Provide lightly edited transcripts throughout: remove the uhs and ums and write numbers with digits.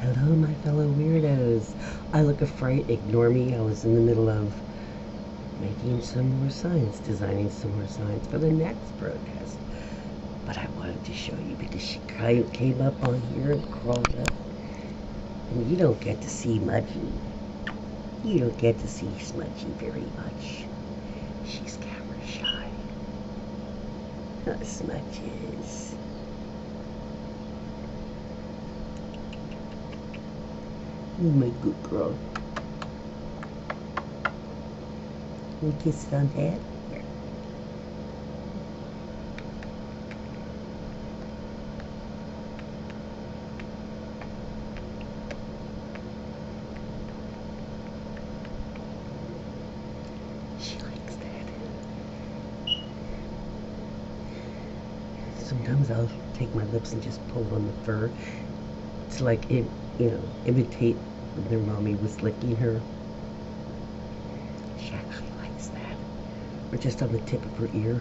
Hello, my fellow weirdos. I look afraid. Ignore me. I was in the middle of making some more signs, designing some more signs for the next protest. But I wanted to show you because she came up on here and crawled up. And you don't get to see Smudgy. You don't get to see Smudgy very much. She's camera shy. Smudges. You're my good girl. We kiss it on the head. Here. She likes that. Sometimes I'll take my lips and just pull on the fur to like it, imitate when their mommy was licking her. She actually likes that. Or just on the tip of her ear,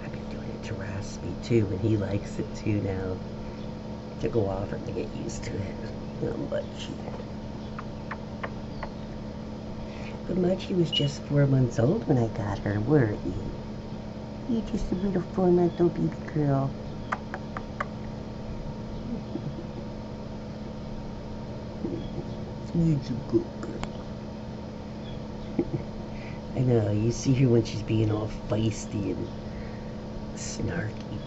I've been doing it to Raspy too, and he likes it too now. To go off and to get used to it. But Mudgy was just 4 months old when I got her, weren't you? You're just a little 4-month-old baby girl. You're a good girl. I know, you see her when she's being all feisty and snarky.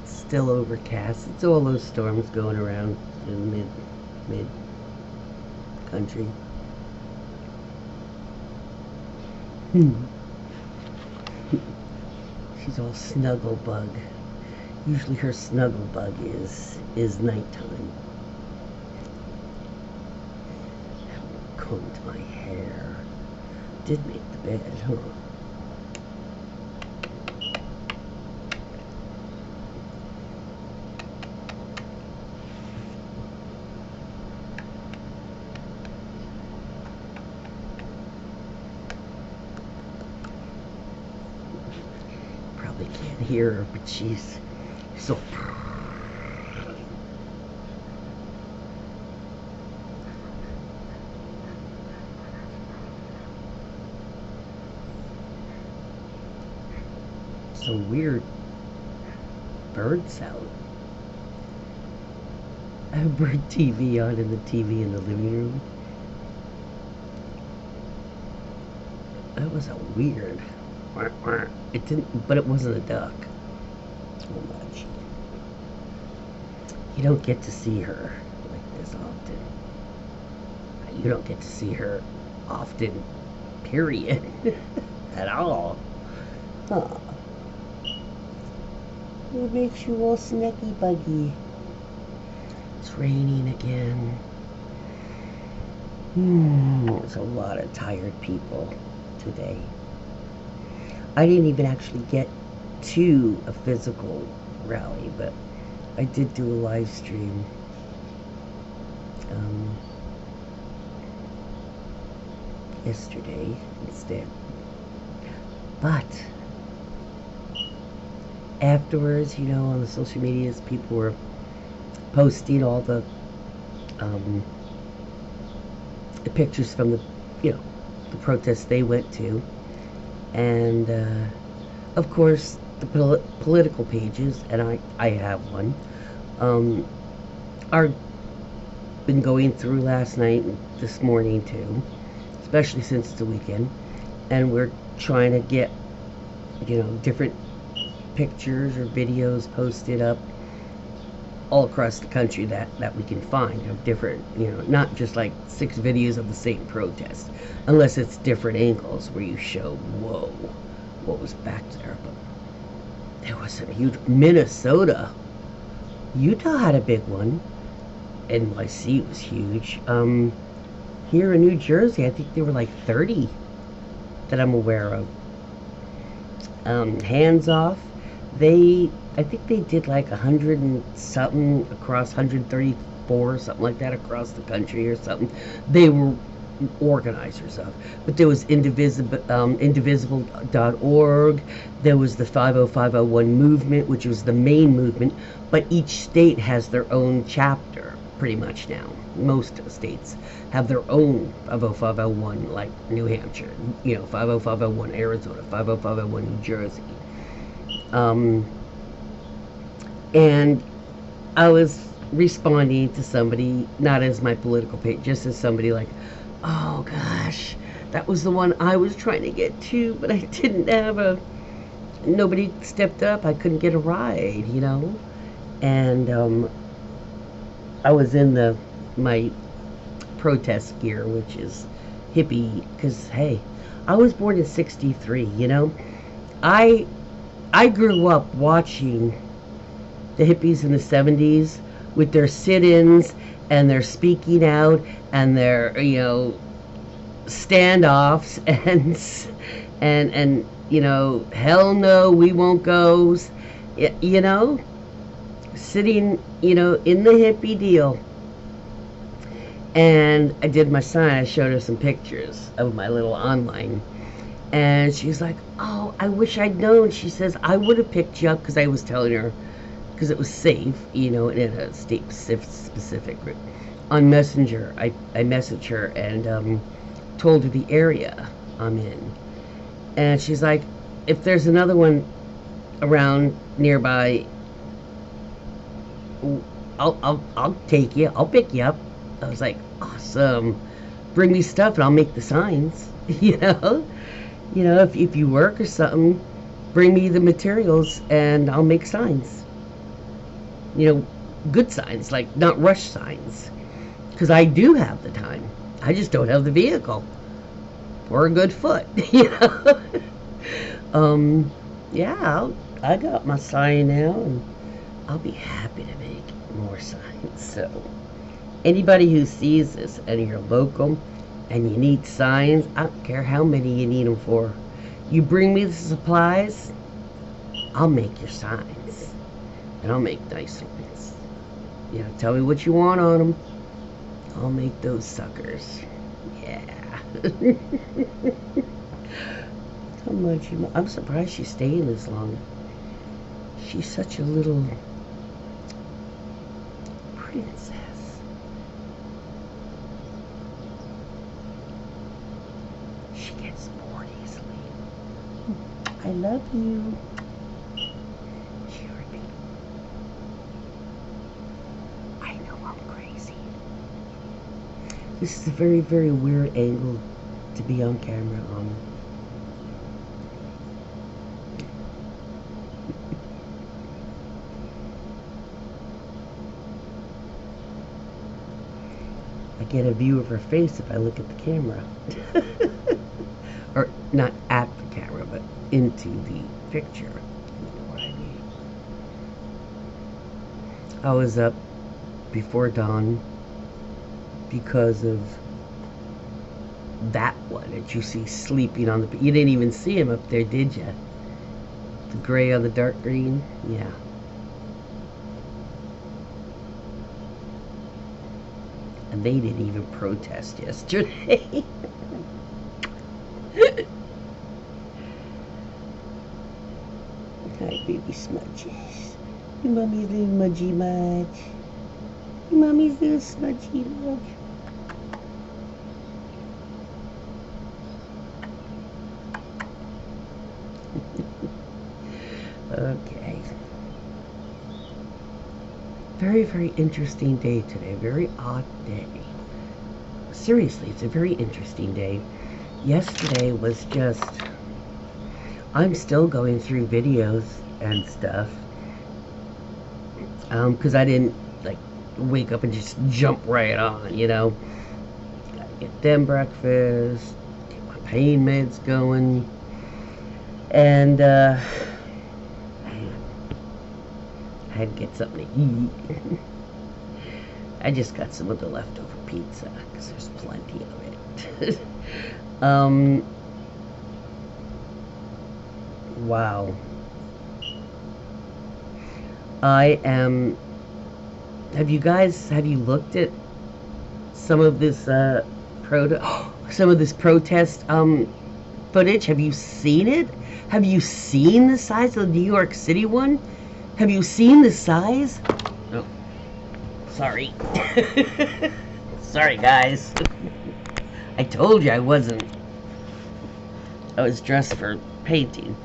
Still overcast. It's all those storms going around in the mid country. She's all snuggle bug. Usually her snuggle bug is nighttime. Combed my hair. Did make the bed, huh? Probably can't hear her, but she's so. Some weird bird sound. I have bird TV on in the TV in the living room. That was a weird. It didn't, but it wasn't a duck. So much. You don't get to see her like this often. You don't get to see her often, period, at all. Huh. It makes you all snacky buggy. It's raining again. There's a lot of tired people today. I didn't even actually get to a physical rally, but I did do a live stream. Yesterday instead. But afterwards, on the social medias, people were posting all the pictures from the protests they went to, and of course the political pages, and I have one, are been going through last night and this morning too, especially since it's the weekend, and we're trying to get different pictures or videos posted up all across the country that we can find of different, not just like 6 videos of the same protest, unless it's different angles where you show, whoa, what was back there. But there was some huge. Minnesota, Utah had a big one. NYC was huge. Here in New Jersey, I think there were like 30 that I'm aware of. Hands off. I think they did like 100 and something across 134 4 or something like that across the country or something. They were organizers of. But there was indivisible.org. There was the 50501 movement, which was the main movement. But each state has their own chapter, pretty much now. Most states have their own 50501, like New Hampshire, 50501 Arizona, 50501 New Jersey. And I was responding to somebody, not as my political page, just as somebody like, oh gosh, that was the one I was trying to get to, but I didn't have nobody stepped up. I couldn't get a ride, And I was in my protest gear, which is hippie, because hey, I was born in '63. I grew up watching the hippies in the '70s with their sit-ins and their speaking out and their standoffs and hell no, we won't go, sitting in the hippie deal. And I did my sign. I showed her some pictures of my little online. And she's like, oh, I wish I'd known. She says, I would have picked you up, because I was telling her, because it was safe, in a state-specific group. On Messenger, I messaged her and told her the area I'm in. And she's like, if there's another one around nearby, I'll take you. I'll pick you up. I was like, awesome. Bring me stuff and I'll make the signs. If you work or something, bring me the materials and I'll make signs. Good signs, like not rush signs. Because I do have the time. I just don't have the vehicle. Or a good foot, Yeah, I got my sign now, and I'll be happy to make more signs. So, anybody who sees this and you're local and you need signs, I don't care how many you need them for. You bring me the supplies, I'll make your signs. And I'll make nice ones. Tell me what you want on them. I'll make those suckers. Yeah. How much I'm surprised she's staying this long. She's such a little princess. She gets bored easily. I love you. She heard me. I know I'm crazy. This is a very, very weird angle to be on camera on. I get a view of her face if I look at the camera. Or not at the camera, but into the picture. You know what I mean? I was up before dawn because of that one that you see sleeping on the... You didn't even see him up there, did you? The gray on the dark green? Yeah. And they didn't even protest yesterday. Hi, baby smudges. Your mommy's little smudgy mudge. Your mommy's little smudgy mudge. Okay. Very, very interesting day today. Very odd day. Seriously, it's a very interesting day. Yesterday was just... I'm still going through videos and stuff. Because I didn't, wake up and just jump right on, Gotta get them breakfast, get my pain meds going. And, I had to get something to eat. I just got some of the leftover pizza, because there's plenty of it. Wow. I am Have you looked at some of this some of this protest footage? Have you seen it? Have you seen the size of the New York City one? Have you seen the size? Oh, sorry. Sorry, guys. I told you I wasn't. I was dressed for painting.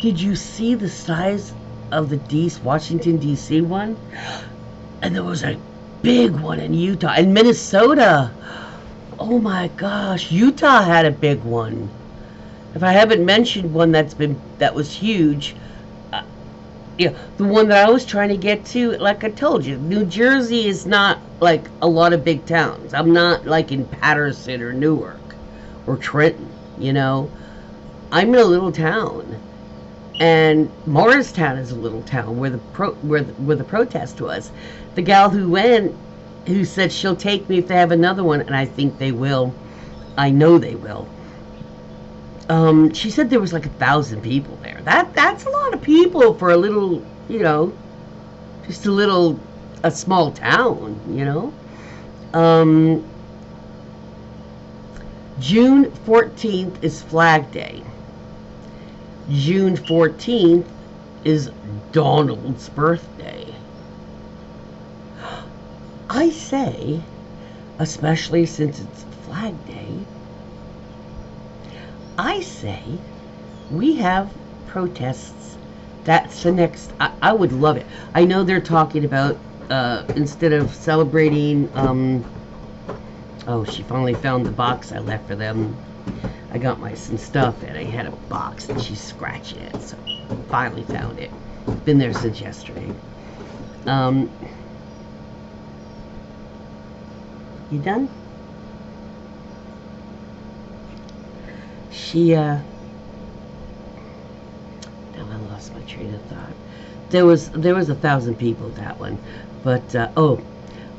Did you see the size of the Washington, D.C. one? And there was a big one in Utah. And Minnesota. Oh my gosh. Utah had a big one. If I haven't mentioned one that was huge, yeah, the one that I was trying to get to, like I told you, New Jersey is not like a lot of big towns. I'm not like in Patterson or Newark or Trenton, you know. I'm in a little town, and Morristown is a little town where the protest was. The gal who went, who said she'll take me if they have another one, and I think they will. I know they will. She said there was like 1,000 people there. That's a lot of people for a little, you know, just a small town, you know. June 14th is Flag Day. June 14th is Donald's birthday. I say, especially since it's Flag Day, I say we have protests. That's the next. I would love it. I know they're talking about instead of celebrating. Oh, she finally found the box I left for them. I got some stuff and I had a box and she's scratching it, so finally found it. Been there since yesterday. You done? Now I lost my train of thought. There was 1,000 people at that one, but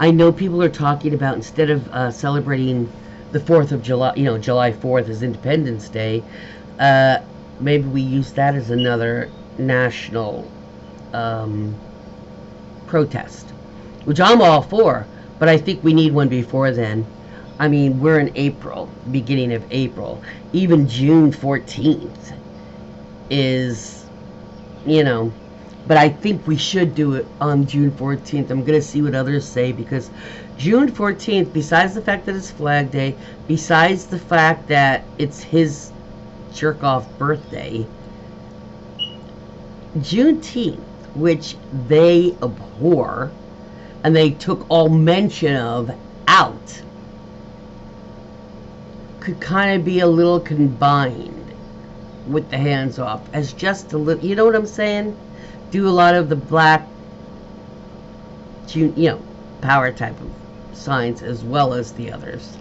I know people are talking about, instead of celebrating the 4th of July, you know, July 4th is Independence Day, maybe we use that as another national protest, which I'm all for, but I think we need one before then. I mean, we're in April, beginning of April. Even June 14th is, you know, but I think we should do it on June 14th. I'm going to see what others say, because June 14th, besides the fact that it's Flag Day, besides the fact that it's his jerk-off birthday, Juneteenth, which they abhor, and they took all mention of out, could kind of be a little combined with the hands off as just a little, you know what I'm saying? Do a lot of the black, you know, power type of signs as well as the others,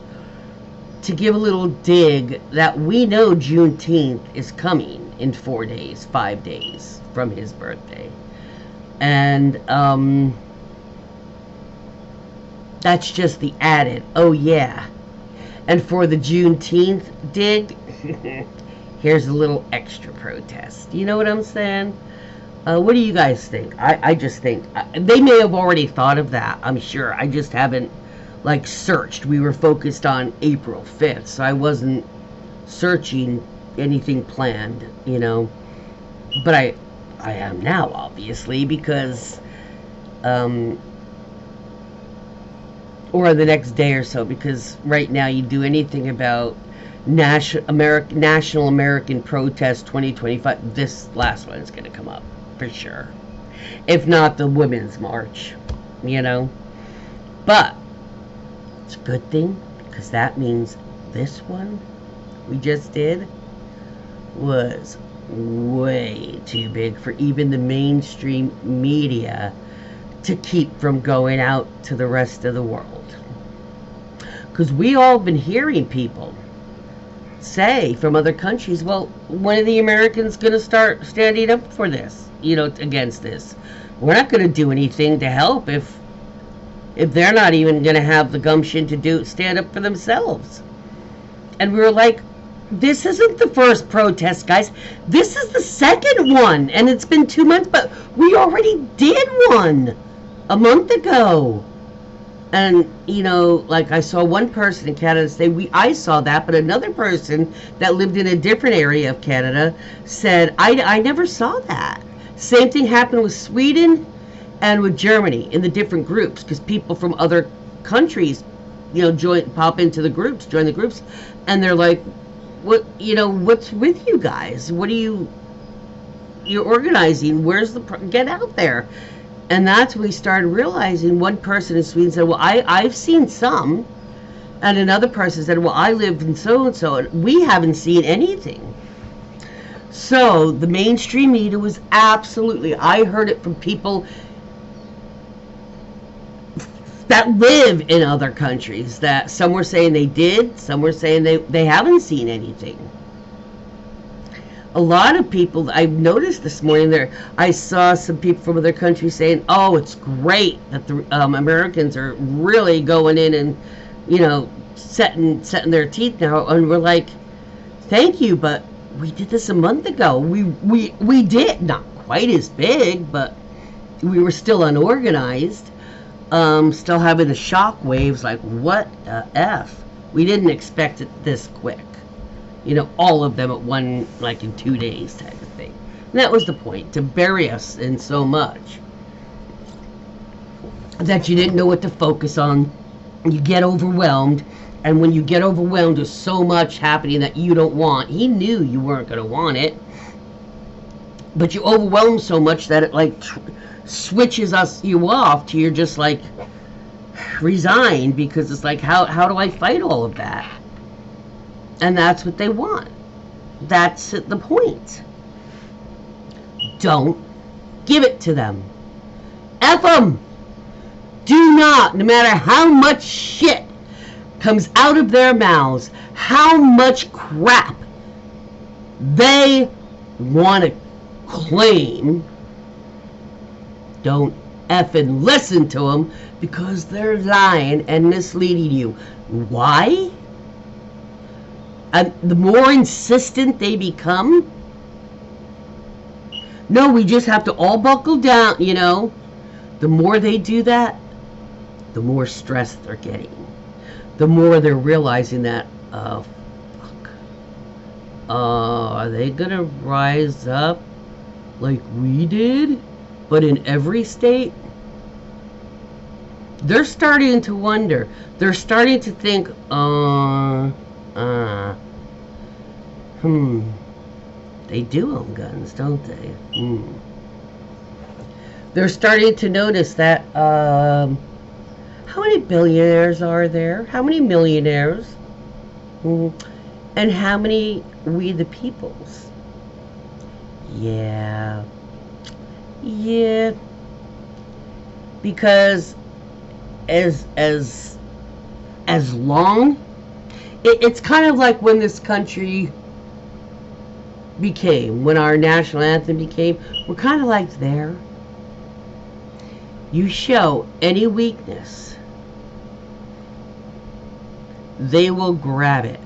to give a little dig that we know Juneteenth is coming in 4 days, 5 days from his birthday. And that's just the added, oh yeah. And for the Juneteenth dig, here's a little extra protest. You know what I'm saying? What do you guys think? I just think they may have already thought of that, I'm sure. I just haven't, like, searched. We were focused on April 5th, so I wasn't searching anything planned, you know. But I am now, obviously, because or the next day or so, because right now you do anything about National American Protest 2025, this last one is going to come up for sure, if not the Women's March, you know. But it's a good thing, because that means this one we just did was way too big for even the mainstream media to keep from going out to the rest of the world. Because we all been hearing people say from other countries, well, when are the Americans going to start standing up for this, you know, against this? We're not going to do anything to help if they're not even going to have the gumption to stand up for themselves. And we were like, this isn't the first protest, guys. This is the second one, and it's been 2 months, but we already did one. a month ago. And like, I saw one person in Canada say, I saw that, but another person that lived in a different area of Canada said, I never saw that. Same thing happened with Sweden and with Germany in the different groups, because people from other countries, pop into the groups, join the groups, and they're like, what's with you guys? What are you're organizing? Get out there. And that's when we started realizing. One person in Sweden said, well, I've seen some. And another person said, well, I lived in so-and-so, and we haven't seen anything. So the mainstream media was absolutely, I heard it from people that live in other countries, that some were saying they did, some were saying they haven't seen anything. A lot of people, I've noticed this morning, I saw some people from other countries saying, oh, it's great that the Americans are really going in and, setting their teeth now. And we're like, thank you, but we did this a month ago. We did, not quite as big, but we were still unorganized, still having the shock waves, like, what the F? We didn't expect it this quick. All of them at one, like in 2 days type of thing. And that was the point, to bury us in so much that you didn't know what to focus on. You get overwhelmed, and when you get overwhelmed with so much happening that you don't want, he knew you weren't going to want it, but you overwhelm so much that it like switches you off to you're just like resigned, because it's like, how do I fight all of that? And that's what they want. That's the point. Don't give it to them. F them. Do not, no matter how much shit comes out of their mouths, how much crap they want to claim, don't effing listen to them, because they're lying and misleading you. Why? The more insistent they become, no, we just have to all buckle down, The more they do that, the more stress they're getting. The more they're realizing that, fuck. Are they gonna rise up like we did, but in every state? They're starting to wonder. They're starting to think, they do own guns, don't they? They're starting to notice that, how many billionaires are there? How many millionaires? And how many we the peoples? Yeah. Because as long, it's kind of like when this country became, when our national anthem became, we're kind of like there. You show any weakness, they will grab it,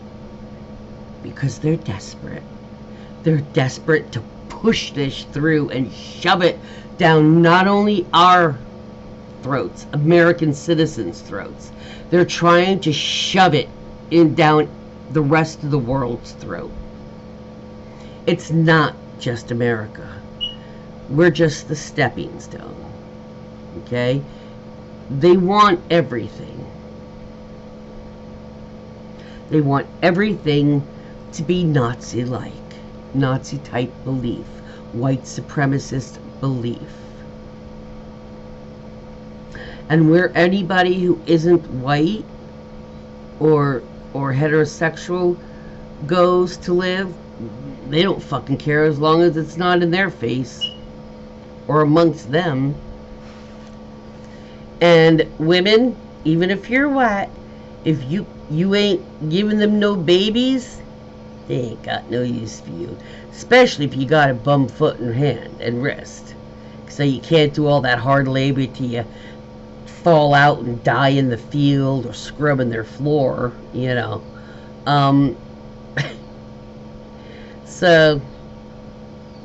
because they're desperate. They're desperate to push this through and shove it down not only our throats, American citizens' throats. They're trying to shove it down the rest of the world's throat. It's not just America. We're just the stepping stone. Okay? They want everything. They want everything to be Nazi-like, Nazi-type belief, white supremacist belief. And where anybody who isn't white or heterosexual goes to live, they don't fucking care, as long as it's not in their face or amongst them. And women, even if you're white, if you ain't giving them no babies, they ain't got no use for you. Especially if you got a bum foot and hand and wrist. So you can't do all that hard labor till you fall out and die in the field or scrubbing their floor, So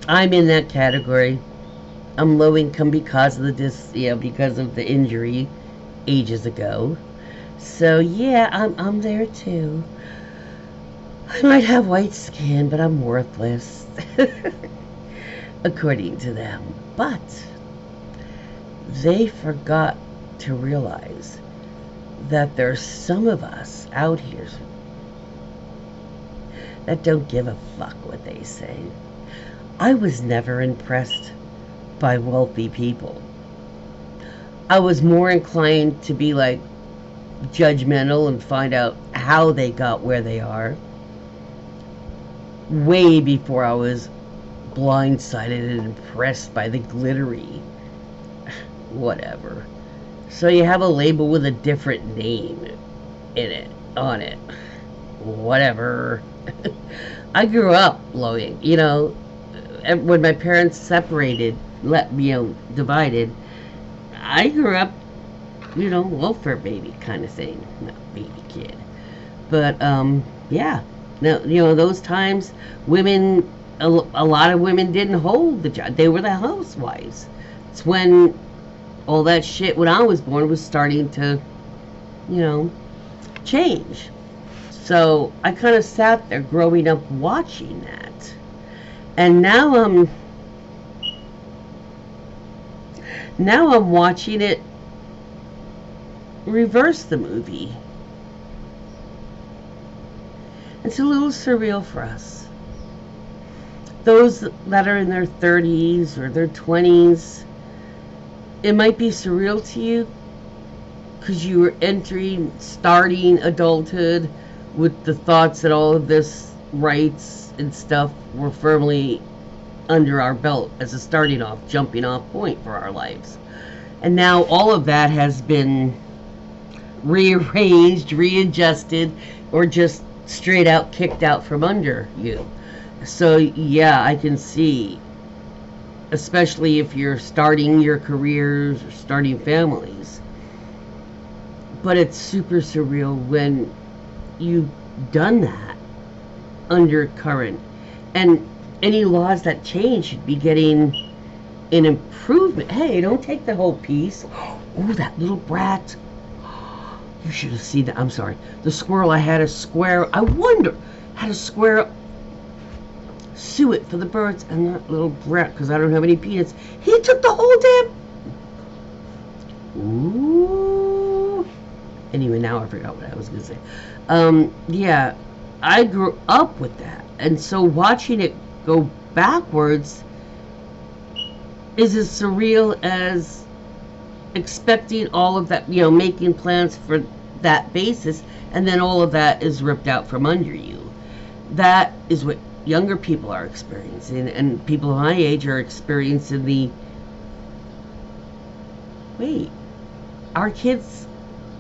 I'm in that category. I'm low income because of because of the injury ages ago. So yeah, I'm there too. I might have white skin, but I'm worthless, according to them. But they forgot to realize that there's some of us out here that don't give a fuck what they say. I was never impressed by wealthy people. I was more inclined to be like judgmental and find out how they got where they are way before I was blindsided and impressed by the glittery whatever. So you have a label with a different name in it, on it. Whatever. I grew up blowing, when my parents separated, divided, I grew up, welfare baby kind of thing. Not baby kid. But, yeah. Now, those times, women, a lot of women didn't hold the job. They were the housewives. It's when all that shit, when I was born, was starting to, change. So I kind of sat there growing up watching that. And now I'm watching it reverse the movie. It's a little surreal for us. Those that are in their 30s or their 20s, it might be surreal to you because you were starting adulthood with the thoughts that all of this rights and stuff were firmly under our belt as a jumping off point for our lives. And now all of that has been rearranged, readjusted, or just straight out kicked out from under you. So yeah, I can see, especially if you're starting your careers or starting families. But it's super surreal when you've done that under current. And any laws that change should be getting an improvement. Hey, don't take the whole piece. Oh, that little brat. You should have seen that. I'm sorry. The squirrel, I had a square. I wonder, had a square suet for the birds, and that little brat, because I don't have any peanuts, he took the whole damn. Ooh. Anyway, now I forgot what I was going to say. Yeah, I grew up with that. And so watching it go backwards is as surreal as expecting all of that, making plans for that basis, and then all of that is ripped out from under you. That is what younger people are experiencing, and people my age are experiencing wait, our kids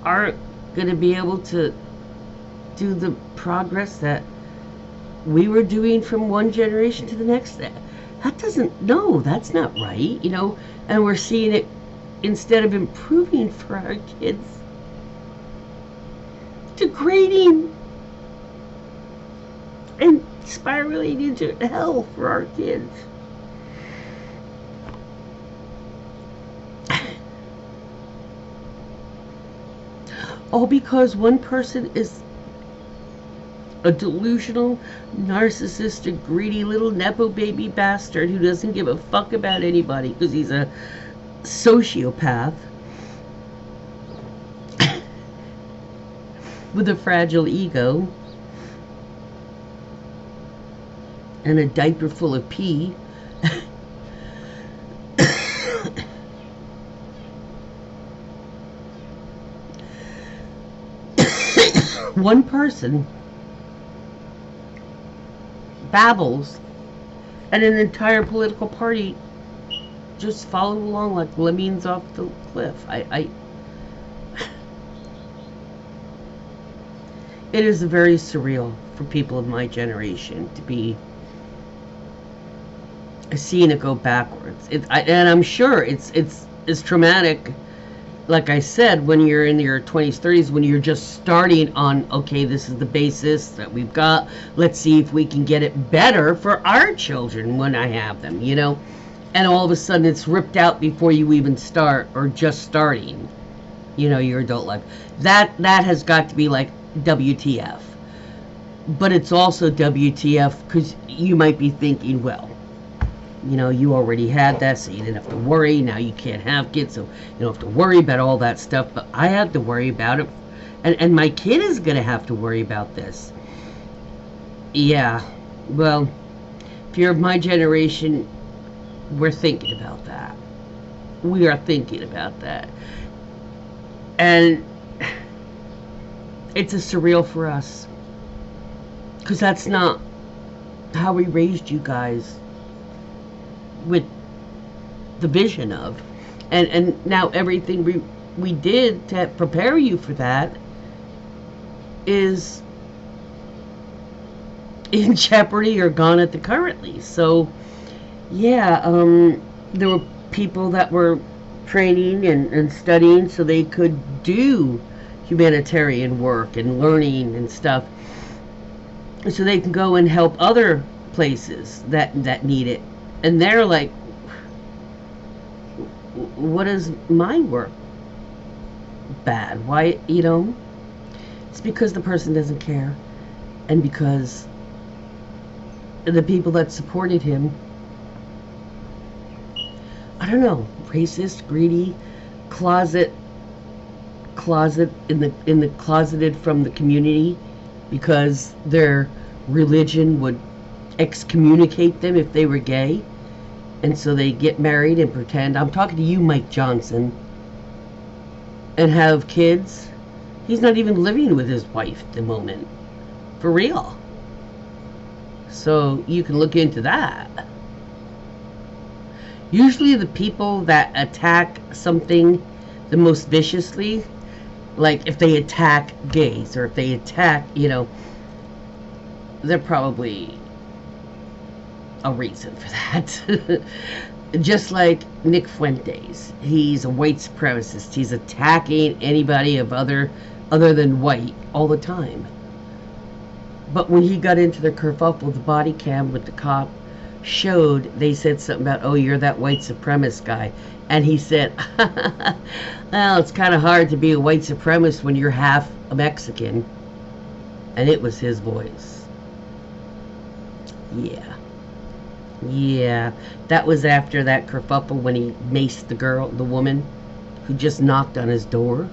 aren't going to be able to do the progress that we were doing from one generation to the next. That's not right, and we're seeing it, instead of improving for our kids, degrading and spiraling into hell for our kids. All because one person is a delusional, narcissistic, greedy little nepo baby bastard who doesn't give a fuck about anybody because he's a sociopath with a fragile ego and a diaper full of pee. One person babbles and an entire political party just follow along like lemmings off the cliff. It is very surreal for people of my generation to be seeing it go backwards. And I'm sure it's traumatic, like I said, when you're in your 20s, 30s, when you're just starting on, okay, this is the basis that we've got. Let's see if we can get it better for our children when I have them, and all of a sudden it's ripped out before you even start, or just starting, your adult life. That has got to be like WTF. But it's also WTF because you might be thinking, well, you already had that, so you didn't have to worry. Now you can't have kids, so you don't have to worry about all that stuff. But I had to worry about it, and my kid is going to have to worry about this. Yeah, well, if you're of my generation, we're thinking about that. We are thinking about that. And it's a surreal for us. Because that's not how we raised you guys with the vision of. And now everything we did to prepare you for that is in jeopardy or gone at the currently. So, yeah, there were people that were training and studying so they could do humanitarian work and learning and stuff, so they can go and help other places that need it. And they're like, what is my work bad? Why, it's because the person doesn't care, and because the people that supported him, I don't know, racist, greedy, closeted in the closeted from the community, because their religion would excommunicate them if they were gay, and so they get married and pretend. I'm talking to you, Mike Johnson, and have kids. He's not even living with his wife at the moment, for real. So you can look into that. Usually the people that attack something the most viciously, like if they attack gays, or if they attack, they're probably a reason for that. Just like Nick Fuentes, he's a white supremacist. He's attacking anybody of other than white all the time. But when he got into the kerfuffle, the body cam with the cop showed, they said something about, oh, you're that white supremacist guy. And he said, well, it's kind of hard to be a white supremacist when you're half a Mexican. And it was his voice. Yeah, that was after that kerfuffle when he maced the woman who just knocked on his door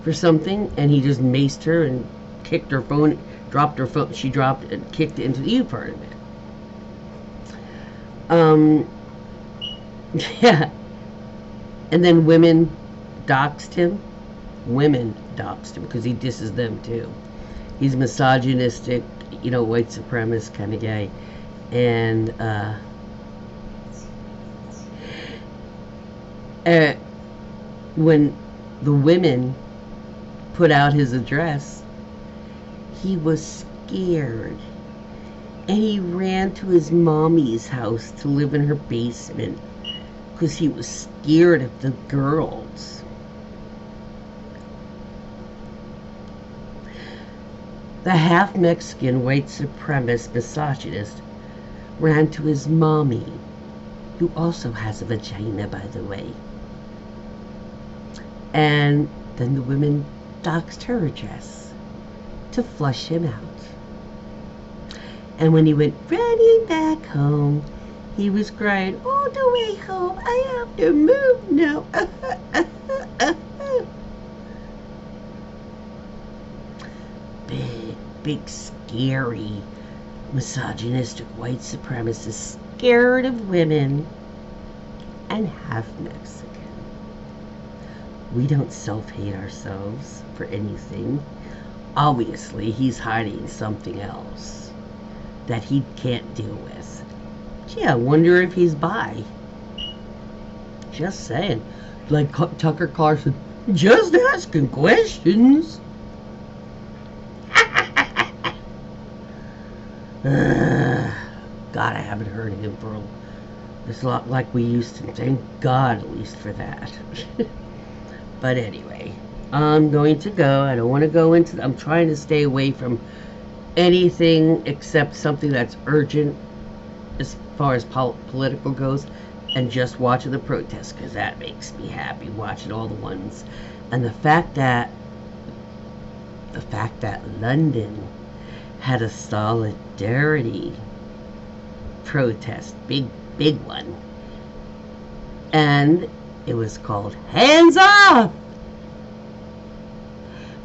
for something, and he just maced her and kicked her phone, dropped her phone, she dropped it and kicked it into the U part of it. Yeah. And then women doxed him. Women doxed him because he disses them too. He's misogynistic, white supremacist kind of guy. And when the women put out his address, he was scared. And he ran to his mommy's house to live in her basement because he was scared of the girls. The half-Mexican white supremacist misogynist ran to his mommy, who also has a vagina, by the way. And then the women doxed her address to flush him out. And when he went running back home, he was crying, all the way home, I have to move now. Big, scary, misogynistic white supremacist, scared of women, and half Mexican. We don't self-hate ourselves for anything. Obviously, he's hiding something else that he can't deal with. Gee, I wonder if he's bi. Just saying. Like Tucker Carlson, just asking questions. God, I haven't heard him for it's a lot like we used to. Thank God, at least for that. But anyway, I'm going to go. I don't want to go into. I'm trying to stay away from anything except something that's urgent as far as political goes, and just watching the protests, because that makes me happy, watching all the ones. And the fact that London had a solidarity protest, big one, and it was called Hands Off.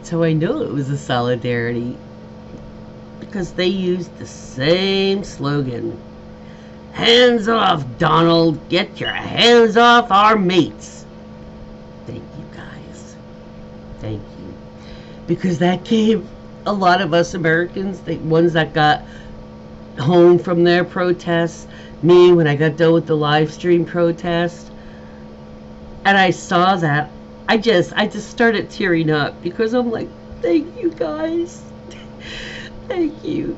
So I know it was a solidarity because they used the same slogan. Hands off, Donald. Get your hands off our mates. Thank you, guys. Thank you. Because that gave a lot of us Americans, the ones that got home from their protests, me when I got done with the live stream protest, and I saw that, I just started tearing up because I'm like, thank you, guys. Thank you.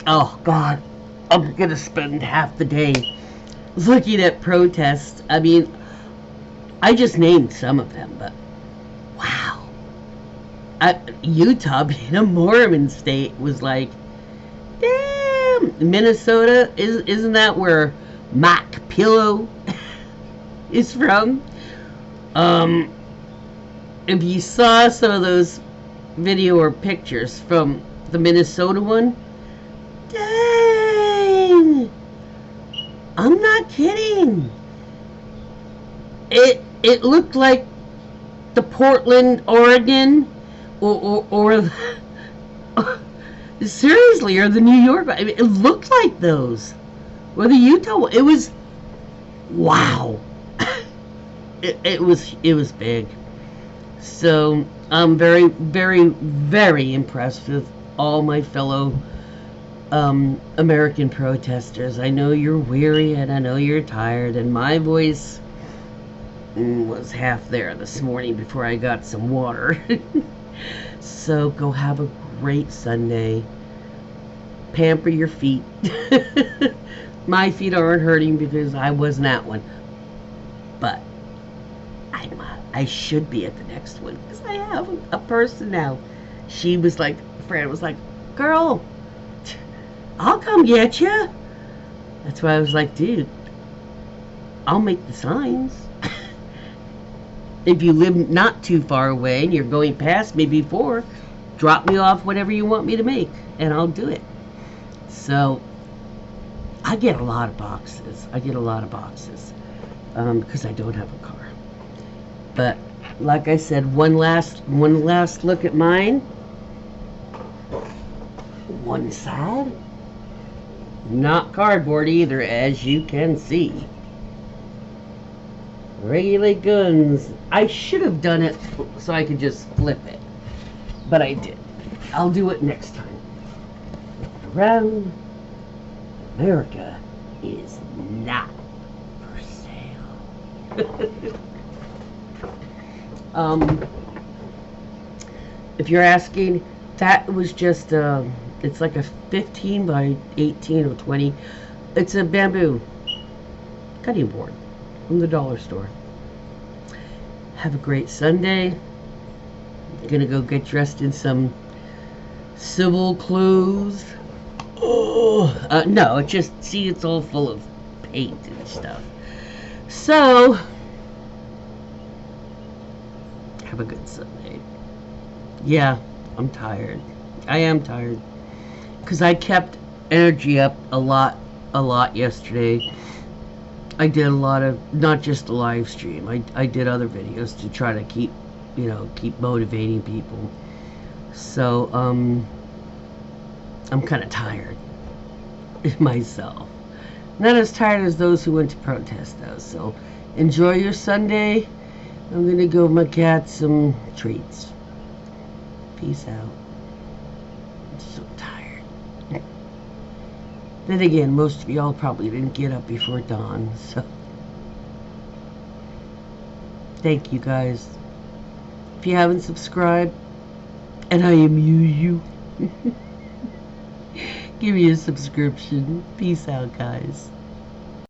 Oh God, I'm gonna spend half the day looking at protests. I mean, I just named some of them, but wow. Utah being a Mormon state was like, damn. Minnesota, isn't that where Mac Pillow is from? If you saw some of those video or pictures from the Minnesota one, dang, I'm not kidding. It looked like the Portland, Oregon, or seriously, or the New York. I mean, it looked like those, or the Utah one. It was, wow. It was big. So I'm very, very, very impressed with all my fellow American protesters. I know you're weary and I know you're tired, and my voice was half there this morning before I got some water. So go have a great Sunday. Pamper your feet. My feet aren't hurting because I wasn't at one, but I should be at the next one because I have a person now. She was like, Fran was like, girl, I'll come get you. That's why I was like, dude, I'll make the signs. If you live not too far away and you're going past me before, drop me off whatever you want me to make and I'll do it. So I get a lot of boxes. Because I don't have a car. But like I said, one last look at mine. One side, not cardboard either, as you can see. Regulate guns. I should have done it so I could just flip it, but I did. I'll do it next time. Around America is not for sale. If you're asking, that was just it's like a 15 by 18 or 20. It's a bamboo cutting board from the dollar store. Have a great Sunday. I'm gonna go get dressed in some civil clothes. Oh, no, it just, see, it's all full of paint and stuff. So have a good Sunday. Yeah, I'm tired. I am tired because I kept energy up a lot yesterday. I did a lot of, not just the live stream, I did other videos to try to keep motivating people. So I'm kind of tired myself. Not as tired as those who went to protest though. So enjoy your Sunday. I'm gonna give my cat some treats. Peace out. I'm so tired. Then again, most of y'all probably didn't get up before dawn, so thank you guys. If you haven't subscribed, and I amuse you, give me a subscription. Peace out, guys.